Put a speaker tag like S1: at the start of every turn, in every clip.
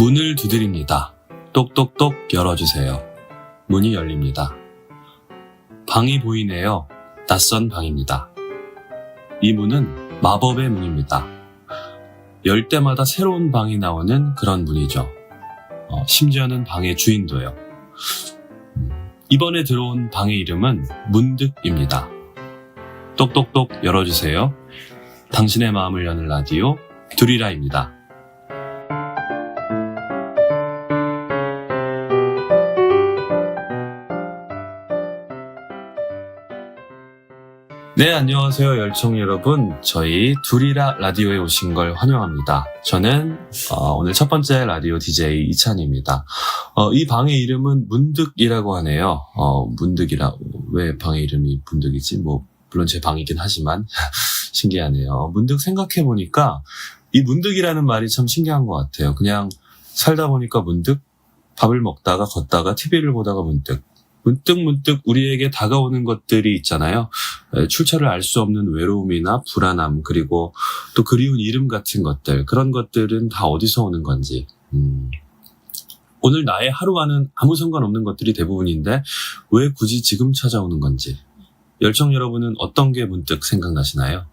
S1: 문을 두드립니다. 똑똑똑 열어주세요. 문이 열립니다. 방이 보이네요. 낯선 방입니다. 이 문은 마법의 문입니다. 열 때마다 새로운 방이 나오는 그런 문이죠. 심지어는 방의 주인도요. 이번에 들어온 방의 이름은 문득입니다. 똑똑똑 열어주세요. 당신의 마음을 여는 라디오 두리라입니다. 네, 안녕하세요 열청 여러분. 저희 두리라 라디오에 오신 걸 환영합니다. 저는 오늘 첫 번째 라디오 DJ 이찬입니다. 이 방의 이름은 문득이라고 하네요. 왜 방의 이름이 문득이지? 물론 제 방이긴 하지만 신기하네요. 문득 생각해보니까 이 문득이라는 말이 참 신기한 것 같아요. 그냥 살다 보니까 문득 밥을 먹다가 걷다가 TV를 보다가 문득 우리에게 다가오는 것들이 있잖아요. 출처를 알 수 없는 외로움이나 불안함, 그리고 또 그리운 이름 같은 것들, 그런 것들은 다 어디서 오는 건지. 오늘 나의 하루와는 아무 상관없는 것들이 대부분인데 왜 굳이 지금 찾아오는 건지. 열청 여러분은 어떤 게 문득 생각나시나요?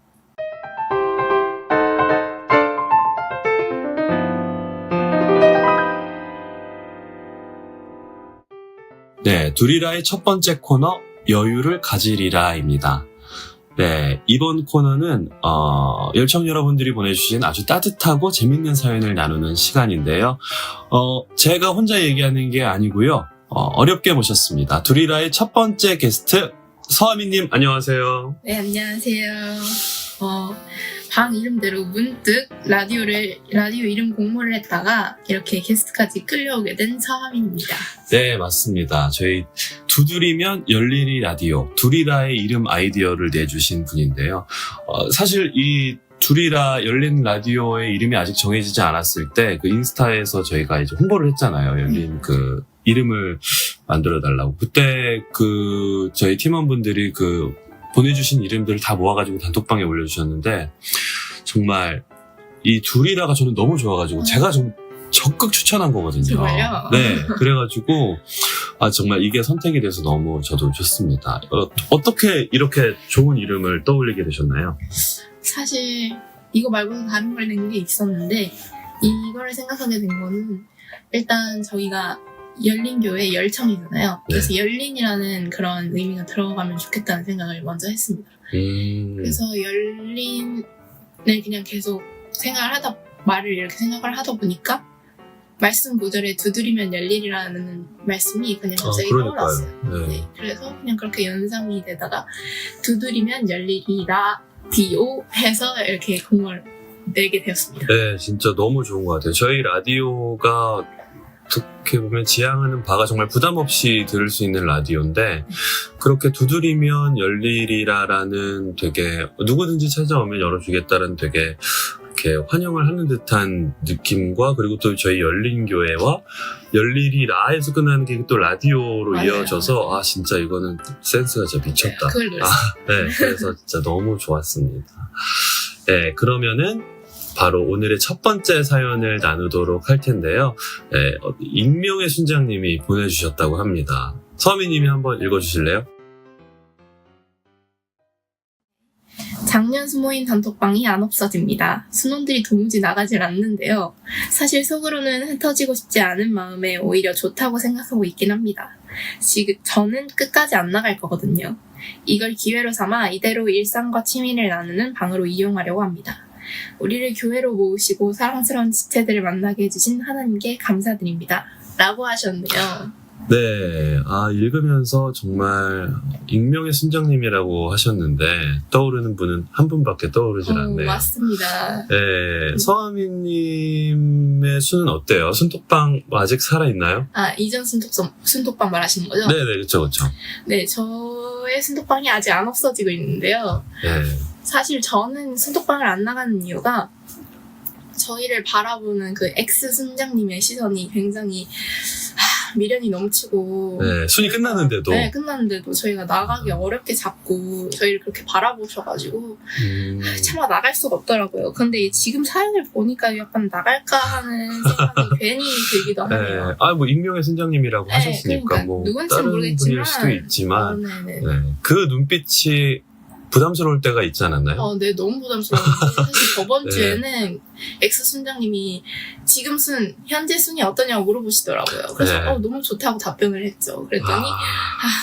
S1: 네, 두리라의 첫 번째 코너 여유를 가지리라입니다. 네, 이번 코너는 열청 여러분들이 보내주신 아주 따뜻하고 재밌는 사연을 나누는 시간인데요. 제가 혼자 얘기하는 게 아니고요. 어렵게 모셨습니다. 두리라의 첫 번째 게스트 서아미님 안녕하세요.
S2: 네, 안녕하세요. 방 이름대로 문득 라디오 이름 공모를 했다가 이렇게 게스트까지 끌려오게 된 서하민입니다.
S1: 네, 맞습니다. 저희 두드리면 열리리 라디오, 두리라의 이름 아이디어를 내주신 분인데요. 사실 이 두리라 열린 라디오의 이름이 아직 정해지지 않았을 때 그 인스타에서 저희가 이제 홍보를 했잖아요. 열린 그 이름을 만들어달라고. 그때 저희 팀원분들이 보내주신 이름들을 다 모아가지고 단톡방에 올려주셨는데 정말 이 두리라가 저는 너무 좋아가지고 제가 좀 적극 추천한 거거든요.
S2: 정말요?
S1: 네, 그래가지고 정말 이게 선택이 돼서 너무 저도 좋습니다. 어떻게 이렇게 좋은 이름을 떠올리게 되셨나요?
S2: 사실 이거 말고도 다른 걸 낸 게 있었는데 이거를 생각하게 된 거는 일단 저희가 열린교회 열청이잖아요. 그래서 열린이라는 그런 의미가 들어가면 좋겠다는 생각을 먼저 했습니다. 그래서 열린을 그냥 계속 말을 이렇게 생각을 하다 보니까 말씀 구절에 두드리면 열리리라는 말씀이 그냥 갑자기 떠올랐어요. 네, 그래서 그냥 그렇게 연상이 되다가 두드리면 열리리라 디오 해서 이렇게 공을 내게 되었습니다.
S1: 네, 진짜 너무 좋은 것 같아요. 저희 라디오가 어떻게 보면 지향하는 바가 정말 부담 없이 들을 수 있는 라디오인데 그렇게 두드리면 열리리라라는 되게 누구든지 찾아오면 열어주겠다는 되게 이렇게 환영을 하는 듯한 느낌과 그리고 또 저희 열린교회와 열리리라에서 끝나는 게 또 라디오로 맞아요. 이어져서 진짜 이거는 센스가 진짜 미쳤다.
S2: 네, 그걸 놀랐어요.
S1: 네, 그래서 진짜 너무 좋았습니다. 네, 그러면은 바로 오늘의 첫 번째 사연을 나누도록 할 텐데요. 네, 익명의 순장님이 보내주셨다고 합니다. 서미님이 한번 읽어주실래요?
S2: 작년 수모임 단톡방이 안 없어집니다. 순원들이 도무지 나가질 않는데요. 사실 속으로는 흩어지고 싶지 않은 마음에 오히려 좋다고 생각하고 있긴 합니다. 지금 저는 끝까지 안 나갈 거거든요. 이걸 기회로 삼아 이대로 일상과 취미를 나누는 방으로 이용하려고 합니다. 우리를 교회로 모으시고 사랑스러운 지체들을 만나게 해주신 하나님께 감사드립니다. 라고 하셨네요.
S1: 네, 읽으면서 정말 익명의 순장님이라고 하셨는데 떠오르는 분은 한 분밖에 떠오르질 않네요.
S2: 맞습니다.
S1: 네, 서아미님의 순은 어때요? 순톡방 아직 살아있나요?
S2: 이전 순톡방 말하시는 거죠?
S1: 네네, 그쵸.
S2: 네, 저의 순톡방이 아직 안 없어지고 있는데요.
S1: 네.
S2: 사실 저는 순톡방을 안 나가는 이유가 저희를 바라보는 그 X 순장님의 시선이 굉장히 미련이 넘치고
S1: 네, 순위 끝났는데도.
S2: 네, 끝났는데도 저희가 나가기 어렵게 잡고 저희를 그렇게 바라보셔가지고 차마 나갈 수가 없더라고요. 근데 지금 사연을 보니까 약간 나갈까 하는 생각이 괜히 들기도 하네요.
S1: 네. 아, 뭐 익명의 순장님이라고
S2: 네,
S1: 하셨으니까
S2: 그러니까
S1: 뭐
S2: 누군지
S1: 다른
S2: 모르겠지만
S1: 분일 수도 있지만
S2: 네네.
S1: 네. 그 눈빛이 부담스러울 때가 있지 않았나요?
S2: 네, 너무 부담스러운데 사실 저번
S1: 네.
S2: 주에는 엑스 순장님이 지금 현재 순위 어떠냐고 물어보시더라고요. 그래서
S1: 네.
S2: 너무 좋다고 답변을 했죠. 그랬더니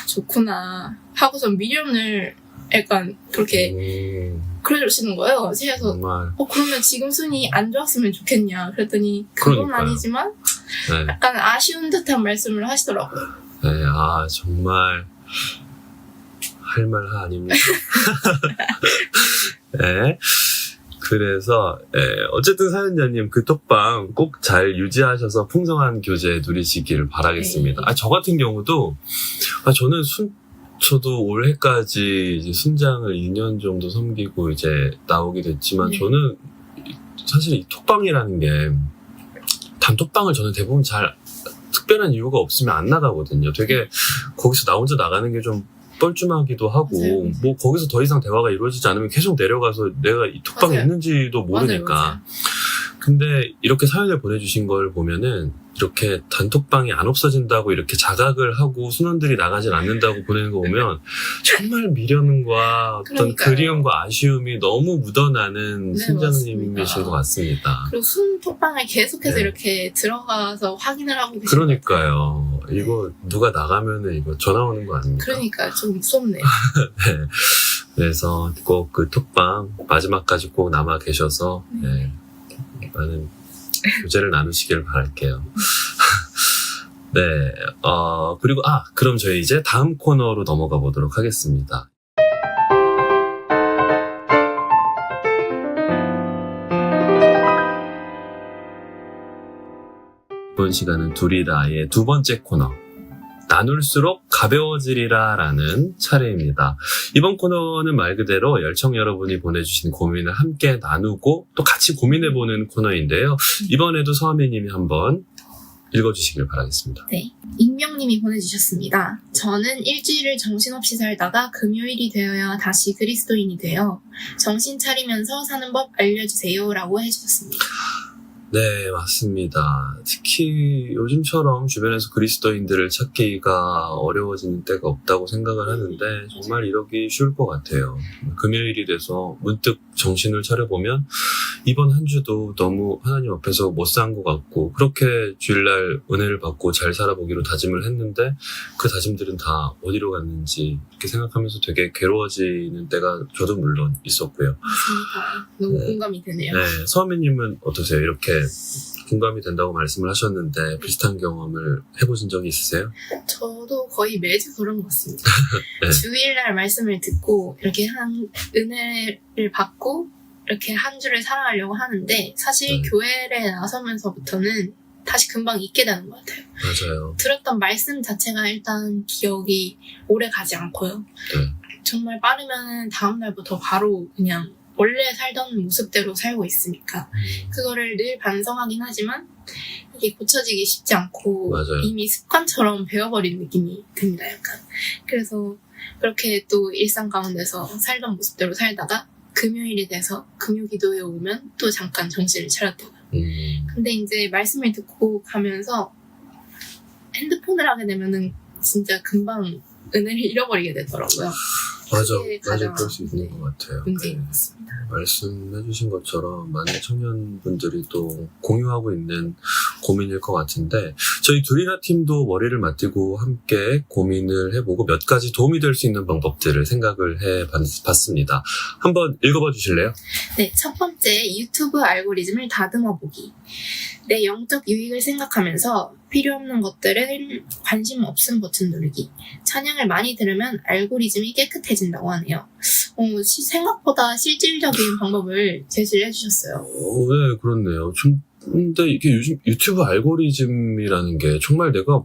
S2: 좋구나 하고선 미련을 약간 그렇게 그러시는 거예요. 그래서
S1: 정말.
S2: 그러면 지금 순위 안 좋았으면 좋겠냐 그랬더니 그건
S1: 그러니까요.
S2: 아니지만
S1: 네.
S2: 약간 아쉬운 듯한 말씀을 하시더라고요.
S1: 네, 정말 할 말 아닙니다. 네. 그래서 어쨌든 사연자님 그 톡방 꼭 잘 유지하셔서 풍성한 교제 누리시길 바라겠습니다.
S2: 네.
S1: 저 같은 경우도 저는 저도 올해까지 이제 순장을 2년 정도 섬기고 이제 나오게 됐지만
S2: 네.
S1: 저는 사실 이 톡방이라는 게 단톡방을 저는 대부분 잘 특별한 이유가 없으면 안 나가거든요. 되게 거기서 나 혼자 나가는 게 좀 뻘쭘하기도 하고
S2: 맞아요.
S1: 뭐 거기서 더 이상 대화가 이루어지지 않으면 계속 내려가서 내가 이 톡방에
S2: 맞아요.
S1: 있는지도 모르니까.
S2: 맞아요.
S1: 근데 이렇게 사연을 보내주신 걸 보면은 이렇게 단톡방이 안 없어진다고 이렇게 자각을 하고 순원들이 나가질 않는다고 보내는 거 보면 정말 미련과 어떤
S2: 그러니까요.
S1: 그리움과 아쉬움이 너무 묻어나는
S2: 네,
S1: 순장님이신
S2: 맞습니다.
S1: 것 같습니다.
S2: 그리고 순톡방을 계속해서
S1: 네.
S2: 이렇게 들어가서 확인을 하고 계신
S1: 그러니까요. 이거 누가 나가면은 이거 전화 오는 거 아닙니까?
S2: 그러니까 좀 무섭네요.
S1: 네. 그래서 꼭 그 톡방 마지막까지 꼭 남아 계셔서 네, 많은 교제를 나누시길 바랄게요. 네, 그리고 그럼 저희 이제 다음 코너로 넘어가 보도록 하겠습니다. 이번 시간은 둘이라의 두 번째 코너. 나눌수록 가벼워지리라 라는 차례입니다. 이번 코너는 말 그대로 열청 여러분이 보내주신 고민을 함께 나누고 또 같이 고민해보는 코너인데요. 이번에도 서하미님이 한번 읽어주시길 바라겠습니다.
S2: 네. 익명님이 보내주셨습니다. 저는 일주일을 정신없이 살다가 금요일이 되어야 다시 그리스도인이 되어 정신 차리면서 사는 법 알려주세요 라고 해주셨습니다.
S1: 네, 맞습니다. 특히 요즘처럼 주변에서 그리스도인들을 찾기가 어려워지는 때가 없다고 생각을 하는데 정말 이러기 쉬울 것 같아요. 금요일이 돼서 문득 정신을 차려보면 이번 한 주도 너무 하나님 앞에서 못 산 것 같고 그렇게 주일날 은혜를 받고 잘 살아보기로 다짐을 했는데 그 다짐들은 다 어디로 갔는지 이렇게 생각하면서 되게 괴로워지는 때가 저도 물론 있었고요.
S2: 맞습니다. 너무 공감이 되네요.
S1: 네, 서하미님은 어떠세요? 이렇게 공감이 된다고 말씀을 하셨는데 비슷한 경험을 해보신 적이 있으세요?
S2: 저도 거의 매주 그런 것 같습니다.
S1: 네.
S2: 주일날 말씀을 듣고 이렇게 은혜를 받고 이렇게 한 주를 살아가려고 하는데 사실 교회에 나서면서부터는 다시 금방 잊게 되는 것 같아요.
S1: 맞아요.
S2: 들었던 말씀 자체가 일단 기억이 오래 가지 않고요.
S1: 네.
S2: 정말 빠르면 다음날부터 바로 그냥 원래 살던 모습대로 살고 있으니까 그거를 늘 반성하긴 하지만 이게 고쳐지기 쉽지 않고
S1: 맞아요.
S2: 이미 습관처럼 배워버린 느낌이 듭니다. 약간. 그래서 그렇게 또 일상 가운데서 살던 모습대로 살다가 금요일이 돼서 금요기도에 오면 또 잠깐 정신을 차렸다가 근데 이제 말씀을 듣고 가면서 핸드폰을 하게 되면은 진짜 금방 은혜를 잃어버리게 되더라고요.
S1: 맞아,
S2: 그게
S1: 맞아,
S2: 가장,
S1: 그럴 수 있는
S2: 네,
S1: 것 같아요.
S2: 문제인
S1: 네.
S2: 것 같습니다.
S1: 말씀해주신 것처럼 많은 청년분들이 또 공유하고 있는 고민일 것 같은데 저희 둘이라 팀도 머리를 맞대고 함께 고민을 해보고 몇 가지 도움이 될 수 있는 방법들을 생각을 해봤습니다. 한번 읽어봐 주실래요?
S2: 네, 첫 번째 유튜브 알고리즘을 다듬어 보기. 내 영적 유익을 생각하면서 필요 없는 것들은 관심 없음 버튼 누르기. 찬양을 많이 들으면 알고리즘이 깨끗해진다고 하네요. 생각보다 실질적인 방법을 제시를 해주셨어요.
S1: 네, 그렇네요. 근데 이게 요즘 유튜브 알고리즘이라는 게 정말 내가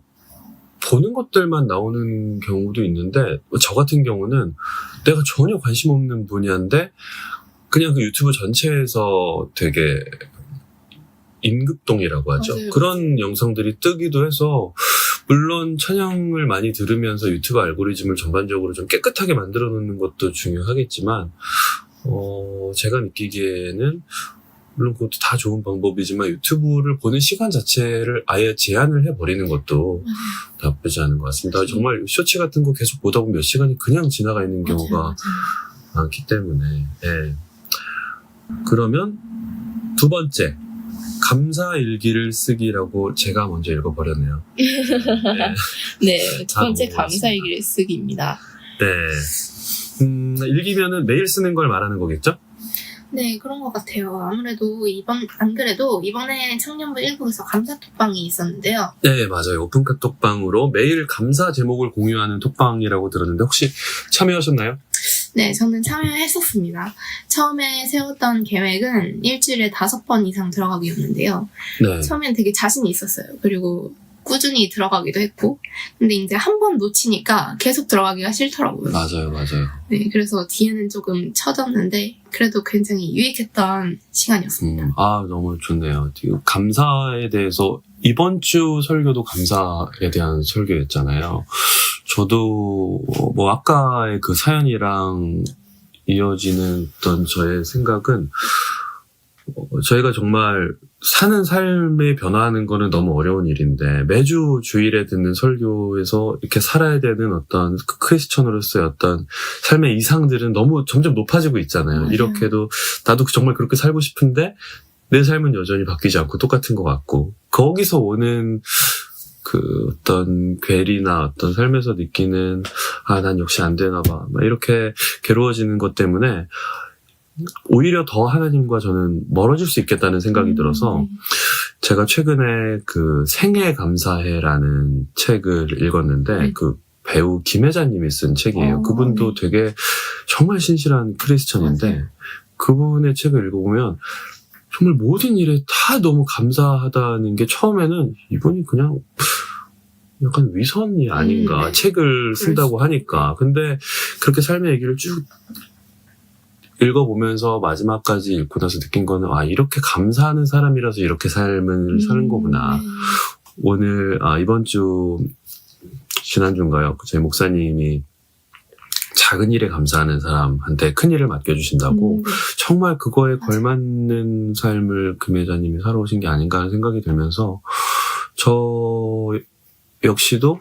S1: 보는 것들만 나오는 경우도 있는데 저 같은 경우는 내가 전혀 관심 없는 분야인데 그냥 그 유튜브 전체에서 되게 임급동이라고 하죠.
S2: 맞아요.
S1: 그런 영상들이 뜨기도 해서 물론 찬양을 많이 들으면서 유튜브 알고리즘을 전반적으로 좀 깨끗하게 만들어 놓는 것도 중요하겠지만 제가 느끼기에는 물론 그것도 다 좋은 방법이지만 유튜브를 보는 시간 자체를 아예 제한을 해버리는 것도 나쁘지 않은 것 같습니다.
S2: 맞아요.
S1: 정말 쇼츠 같은 거 계속 보다 보면 몇 시간이 그냥 지나가 있는 경우가
S2: 맞아요.
S1: 많기 때문에 그러면 두 번째 감사 일기를 쓰기라고 제가 먼저 읽어버렸네요.
S2: 네, 두 번째
S1: 넘어가겠습니다.
S2: 감사일기를 쓰기입니다.
S1: 네. 일기면은 매일 쓰는 걸 말하는 거겠죠?
S2: 네, 그런 것 같아요. 아무래도 안 그래도 이번에 청년부 1국에서 감사 톡방이 있었는데요.
S1: 네, 맞아요. 오픈카 톡방으로 매일 감사 제목을 공유하는 톡방이라고 들었는데 혹시 참여하셨나요?
S2: 네, 저는 참여했었습니다. 처음에 세웠던 계획은 일주일에 5번 이상 들어가기였는데요.
S1: 네.
S2: 처음엔 되게 자신이 있었어요. 그리고 꾸준히 들어가기도 했고. 근데 이제 한 번 놓치니까 계속 들어가기가 싫더라고요.
S1: 맞아요.
S2: 네, 그래서 뒤에는 조금 처졌는데 그래도 굉장히 유익했던 시간이었습니다.
S1: 너무 좋네요. 감사에 대해서 이번 주 설교도 감사에 대한 설교였잖아요. 저도 뭐 아까의 그 사연이랑 이어지는 어떤 저의 생각은 저희가 정말 사는 삶에 변화하는 거는 너무 어려운 일인데 매주 주일에 듣는 설교에서 이렇게 살아야 되는 어떤 크리스천으로서의 어떤 삶의 이상들은 너무 점점 높아지고 있잖아요.
S2: 맞아요.
S1: 이렇게도 나도 정말 그렇게 살고 싶은데 내 삶은 여전히 바뀌지 않고 똑같은 것 같고 거기서 오는 그 어떤 괴리나 어떤 삶에서 느끼는 난 역시 안 되나 봐 막 이렇게 괴로워지는 것 때문에 오히려 더 하나님과 저는 멀어질 수 있겠다는 생각이 들어서 제가 최근에 그 생애 감사해라는 책을 읽었는데
S2: 네.
S1: 그 배우 김혜자님이 쓴 책이에요. 그분도 되게 정말 신실한 크리스천인데
S2: 맞아요.
S1: 그분의 책을 읽어보면 정말 모든 일에 다 너무 감사하다는 게 처음에는 이분이 그냥 약간 위선이 아닌가
S2: 네.
S1: 책을 쓴다고 하니까 근데 그렇게 삶의 얘기를 쭉 읽어보면서 마지막까지 읽고 나서 느낀 거는 이렇게 감사하는 사람이라서 이렇게 삶을 사는 거구나.
S2: 네.
S1: 오늘 이번 주 지난주인가요? 저희 목사님이 작은 일에 감사하는 사람한테 큰 일을 맡겨주신다고
S2: 네.
S1: 정말 그거에
S2: 맞아요.
S1: 걸맞는 삶을 금혜자님이 살아오신 게 아닌가 하는 생각이 들면서 저 역시도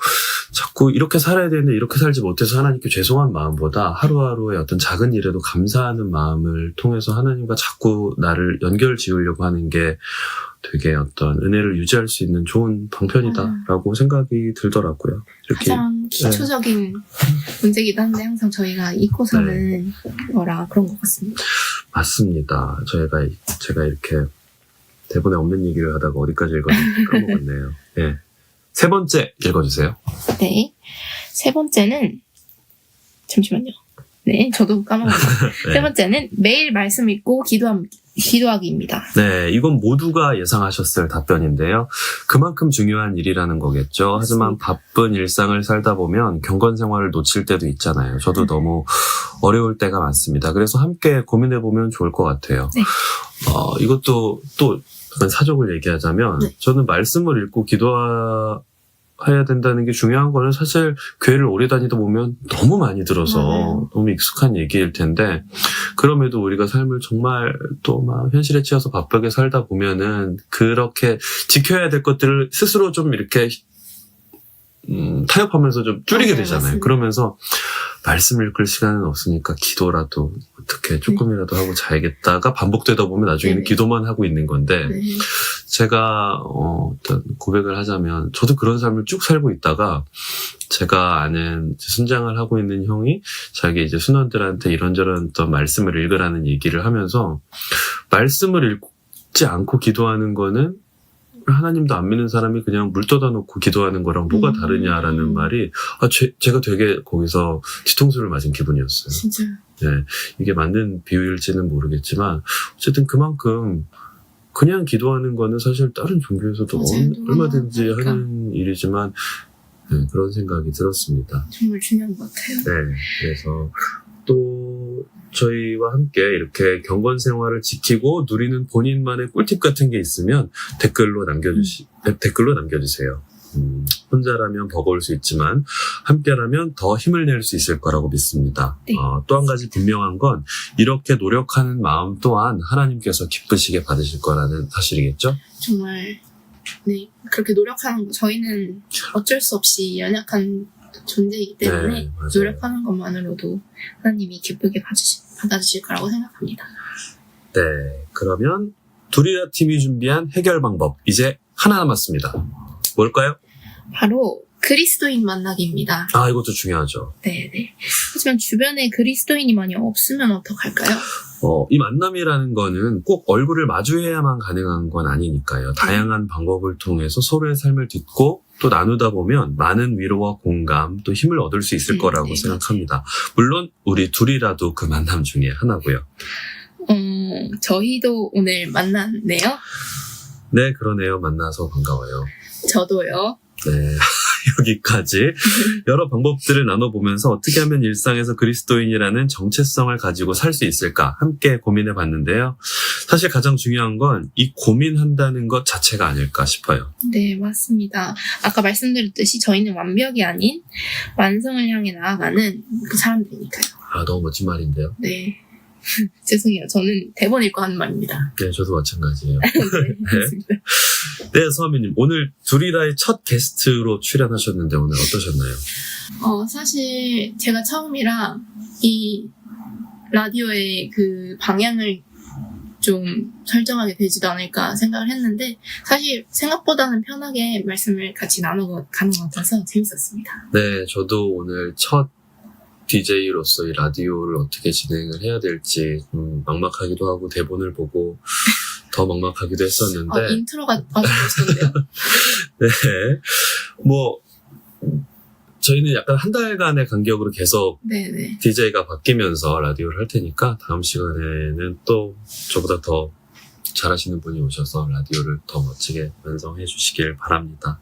S1: 자꾸 이렇게 살아야 되는데 이렇게 살지 못해서 하나님께 죄송한 마음보다 하루하루의 어떤 작은 일에도 감사하는 마음을 통해서 하나님과 자꾸 나를 연결 지으려고 하는 게 되게 어떤 은혜를 유지할 수 있는 좋은 방편이다라고 생각이 들더라고요. 이렇게
S2: 가장 기초적인 문제이기도 한데 항상 저희가 잊고 사는 거라 그런 것 같습니다.
S1: 맞습니다. 제가 이렇게 대본에 없는 얘기를 하다가 어디까지 읽었는지 까먹었네요. 네. 세 번째 읽어주세요.
S2: 네. 세 번째는 잠시만요. 네, 저도 까먹었네요.
S1: 네.
S2: 세 번째는 매일 말씀 읽고 기도하기입니다.
S1: 네, 이건 모두가 예상하셨을 답변인데요. 그만큼 중요한 일이라는 거겠죠. 하지만 바쁜 일상을 살다 보면 경건 생활을 놓칠 때도 있잖아요. 저도 너무 어려울 때가 많습니다. 그래서 함께 고민해보면 좋을 것 같아요.
S2: 네.
S1: 이것도 또 사족을 얘기하자면
S2: 네.
S1: 저는 말씀을 읽고 기도해야 된다는 게 중요한 거는 사실 교회를 오래 다니다 보면 너무 많이 들어서
S2: 맞아요.
S1: 너무 익숙한 얘기일 텐데 그럼에도 우리가 삶을 정말 또 막 현실에 치여서 바쁘게 살다 보면은 그렇게 지켜야 될 것들을 스스로 좀 이렇게 타협하면서 좀 줄이게
S2: 맞아요,
S1: 되잖아요.
S2: 맞습니다.
S1: 그러면서 말씀을 읽을 시간은 없으니까 기도라도 어떻게 조금이라도 하고 자야겠다가 반복되다 보면 나중에는
S2: 네.
S1: 기도만 하고 있는 건데
S2: 네.
S1: 제가 어떤 고백을 하자면 저도 그런 삶을 쭉 살고 있다가 제가 아는 순장을 하고 있는 형이 자기 이제 순원들한테 이런저런 어떤 말씀을 읽으라는 얘기를 하면서 말씀을 읽지 않고 기도하는 거는 하나님도 안 믿는 사람이 그냥 물 떠다 놓고 기도하는 거랑 뭐가 다르냐라는 말이 제가 되게 거기서 뒤통수를 맞은 기분이었어요.
S2: 진짜.
S1: 네, 이게 맞는 비유일지는 모르겠지만 어쨌든 그만큼 그냥 기도하는 거는 사실 다른 종교에서도
S2: 맞아요.
S1: 얼마든지
S2: 그러니까.
S1: 하는 일이지만 네, 그런 생각이 들었습니다.
S2: 정말 중요한 것 같아요.
S1: 네, 그래서 또 저희와 함께 이렇게 경건 생활을 지키고 누리는 본인만의 꿀팁 같은 게 있으면 댓글로 남겨주세요. 혼자라면 버거울 수 있지만 함께라면 더 힘을 낼 수 있을 거라고 믿습니다.
S2: 네.
S1: 또 한 가지 분명한 건 이렇게 노력하는 마음 또한 하나님께서 기쁘시게 받으실 거라는 사실이겠죠?
S2: 정말 네 그렇게 노력하는 거 저희는 어쩔 수 없이 연약한 존재이기 때문에
S1: 네, 맞아요.
S2: 노력하는 것만으로도 하나님이 기쁘게 받아주실 거라고 생각합니다.
S1: 네, 그러면 두리라 팀이 준비한 해결 방법 이제 하나 남았습니다. 뭘까요?
S2: 바로 그리스도인 만나기입니다.
S1: 이것도 중요하죠.
S2: 네네. 하지만 주변에 그리스도인이 많이 없으면 어떡할까요?
S1: 이 만남이라는 거는 꼭 얼굴을 마주해야만 가능한 건 아니니까요. 다양한 방법을 통해서 서로의 삶을 듣고 또 나누다 보면 많은 위로와 공감 또 힘을 얻을 수 있을 거라고 생각합니다. 물론 우리 둘이라도 그 만남 중에 하나고요.
S2: 저희도 오늘 만났네요.
S1: 네, 그러네요. 만나서 반가워요.
S2: 저도요.
S1: 네, 여기까지 여러 방법들을 나눠보면서 어떻게 하면 일상에서 그리스도인이라는 정체성을 가지고 살 수 있을까 함께 고민해 봤는데요. 사실 가장 중요한 건 이 고민한다는 것 자체가 아닐까 싶어요.
S2: 네, 맞습니다. 아까 말씀드렸듯이 저희는 완벽이 아닌 완성을 향해 나아가는 그 사람들이니까요.
S1: 너무 멋진 말인데요.
S2: 네. 죄송해요. 저는 대본 읽고 하는 말입니다.
S1: 네, 저도 마찬가지예요.
S2: 네, 맞습니다.
S1: 네, 서하미님. 오늘 두리라의 첫 게스트로 출연하셨는데 오늘 어떠셨나요?
S2: 사실 제가 처음이라 이 라디오의 그 방향을 좀 설정하게 되지도 않을까 생각을 했는데 사실 생각보다는 편하게 말씀을 같이 나누고 가는 것 같아서 재밌었습니다.
S1: 네, 저도 오늘 첫 DJ로서 이 라디오를 어떻게 진행을 해야 될지 막막하기도 하고 대본을 보고 더 막막하기도 했었는데
S2: 인트로가 아주 멋있던데요?
S1: 네, 저희는 약간 한 달간의 간격으로 계속
S2: 네네.
S1: DJ가 바뀌면서 라디오를 할 테니까 다음 시간에는 또 저보다 더 잘하시는 분이 오셔서 라디오를 더 멋지게 완성해 주시길 바랍니다.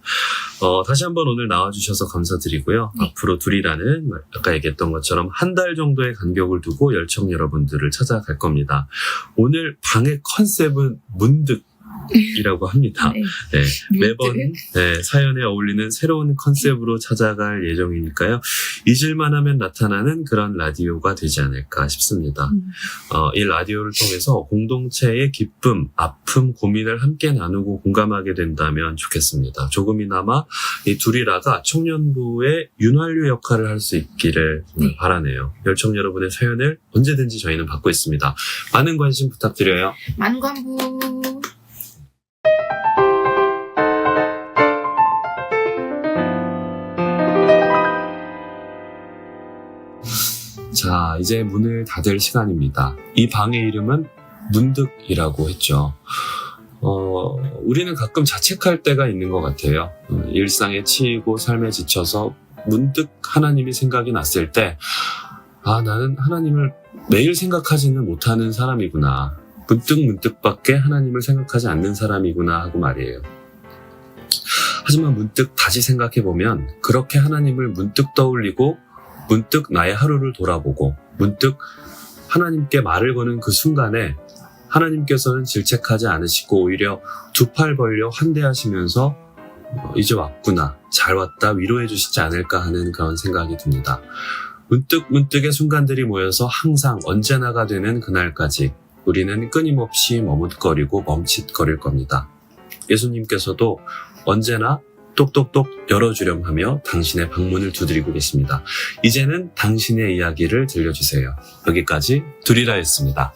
S1: 다시 한번 오늘 나와주셔서 감사드리고요.
S2: 네. 앞으로
S1: 둘이라는 아까 얘기했던 것처럼 한 달 정도의 간격을 두고 열청 여러분들을 찾아갈 겁니다. 오늘 방의 컨셉은 문득이라고 합니다.
S2: 네.
S1: 네,
S2: 문득?
S1: 매번 사연에 어울리는 새로운 컨셉으로 찾아갈 예정이니까요. 잊을만 하면 나타나는 그런 라디오가 되지 않을까 싶습니다. 이 라디오를 통해서 공동체의 기쁨, 아픔, 고민을 함께 나누고 공감하게 된다면 좋겠습니다. 조금이나마 이 두리라가 청년부의 윤활유 역할을 할 수 있기를 바라네요. 열청 여러분의 사연을 언제든지 저희는 받고 있습니다. 많은 관심 부탁드려요.
S2: 만관부.
S1: 자, 이제 문을 닫을 시간입니다. 이 방의 이름은 문득이라고 했죠. 우리는 가끔 자책할 때가 있는 것 같아요. 일상에 치이고 삶에 지쳐서 문득 하나님이 생각이 났을 때, 나는 하나님을 매일 생각하지는 못하는 사람이구나. 문득밖에 하나님을 생각하지 않는 사람이구나 하고 말이에요. 하지만 문득 다시 생각해보면 그렇게 하나님을 문득 떠올리고 문득 나의 하루를 돌아보고 문득 하나님께 말을 거는 그 순간에 하나님께서는 질책하지 않으시고 오히려 두 팔 벌려 환대하시면서 이제 왔구나, 잘 왔다, 위로해 주시지 않을까 하는 그런 생각이 듭니다. 문득의 순간들이 모여서 항상 언제나가 되는 그날까지 우리는 끊임없이 머뭇거리고 멈칫거릴 겁니다. 예수님께서도 언제나 똑똑똑 열어주렴 하며 당신의 방문을 두드리고 계십니다. 이제는 당신의 이야기를 들려주세요. 여기까지 두리라였습니다.